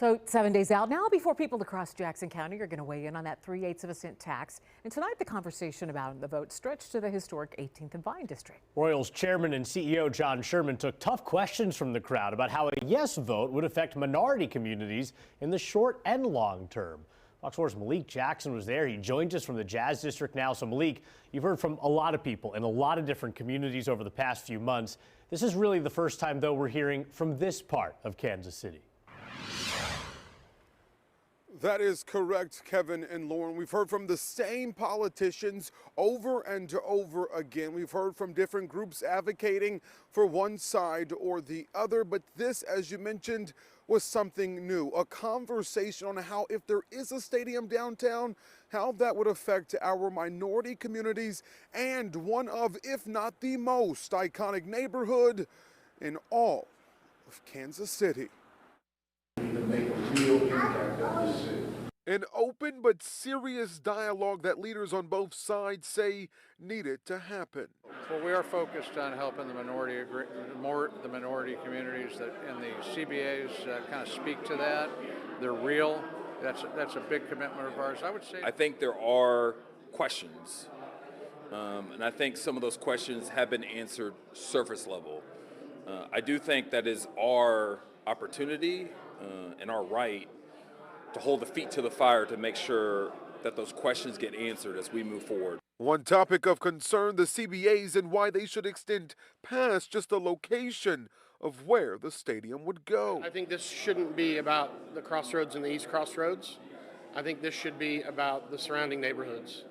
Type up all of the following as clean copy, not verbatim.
So 7 days out now before people across Jackson County are going to weigh in on that 3/8 of a cent tax. And tonight the conversation about the vote stretched to the historic 18th and Vine district. Royals chairman and CEO John Sherman took tough questions from the crowd about how a yes vote would affect minority communities in the short and long term. Fox 4's Malik Jackson was there. He joins us from the Jazz District now. So Malik, you've heard from a lot of people in a lot of different communities over the past few months. This is really the first time, though, we're hearing from this part of Kansas City. That is correct, Kevin and Lauren. We've heard from the same politicians over and over again. We've heard from different groups advocating for one side or the other. But this, as you mentioned, was something new. A conversation on how, if there is a stadium downtown, how that would affect our minority communities and one of, if not the most iconic neighborhood in all of Kansas City. An open but serious dialogue that leaders on both sides say needed to happen. Well, we are focused on helping the minority communities that, and the CBAs kind of speak to that. They're real. That's a big commitment of ours. I would say. I think there are questions, and I think some of those questions have been answered surface level. I do think that is our opportunity and our right to hold the feet to the fire to make sure that those questions get answered as we move forward. One topic of concern, the CBAs and why they should extend past just the location of where the stadium would go. I think this shouldn't be about the crossroads and the East Crossroads. I think this should be about the surrounding neighborhoods.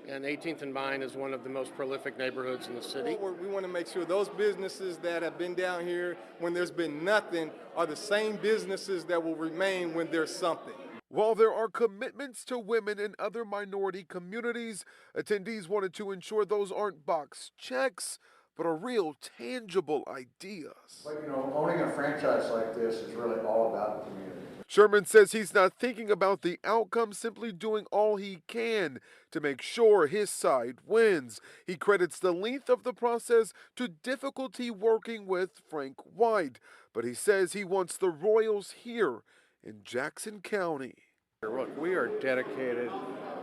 And 18th and Vine is one of the most prolific neighborhoods in the city. We want to make sure those businesses that have been down here when there's been nothing are the same businesses that will remain when there's something. While there are commitments to women and other minority communities, attendees wanted to ensure those aren't box checks, but are real, tangible ideas. But, owning a franchise like this is really all about the community. Sherman says he's not thinking about the outcome, simply doing all he can to make sure his side wins. He credits the length of the process to difficulty working with Frank White, but he says he wants the Royals here in Jackson County. Look, we are dedicated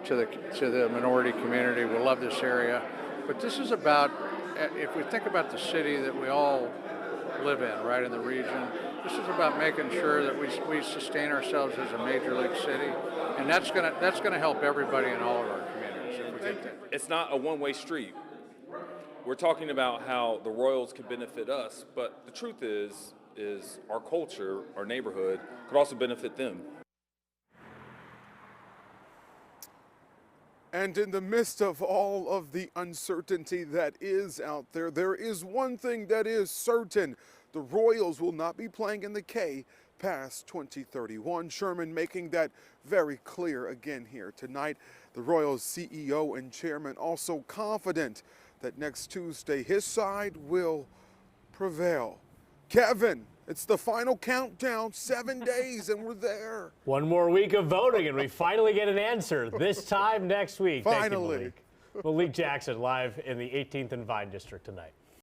to the minority community. We love this area, but this is about, if we think about the city that we all live in, right in the region, this is about making sure that we sustain ourselves as a major league city, and that's gonna help everybody in all of our communities if we get that. It's not a one-way street. We're talking about how the Royals could benefit us, but the truth is our culture, our neighborhood, could also benefit them. And in the midst of all of the uncertainty that is out there, there is one thing that is certain. The Royals will not be playing in the K past 2031. Sherman making that very clear again here tonight. The Royals CEO and chairman also confident that next Tuesday his side will prevail. Kevin, it's the final countdown, 7 days, and we're there. One more week of voting, and we finally get an answer this time next week. Finally. Thank you, Malik. Malik Jackson live in the 18th and Vine District tonight.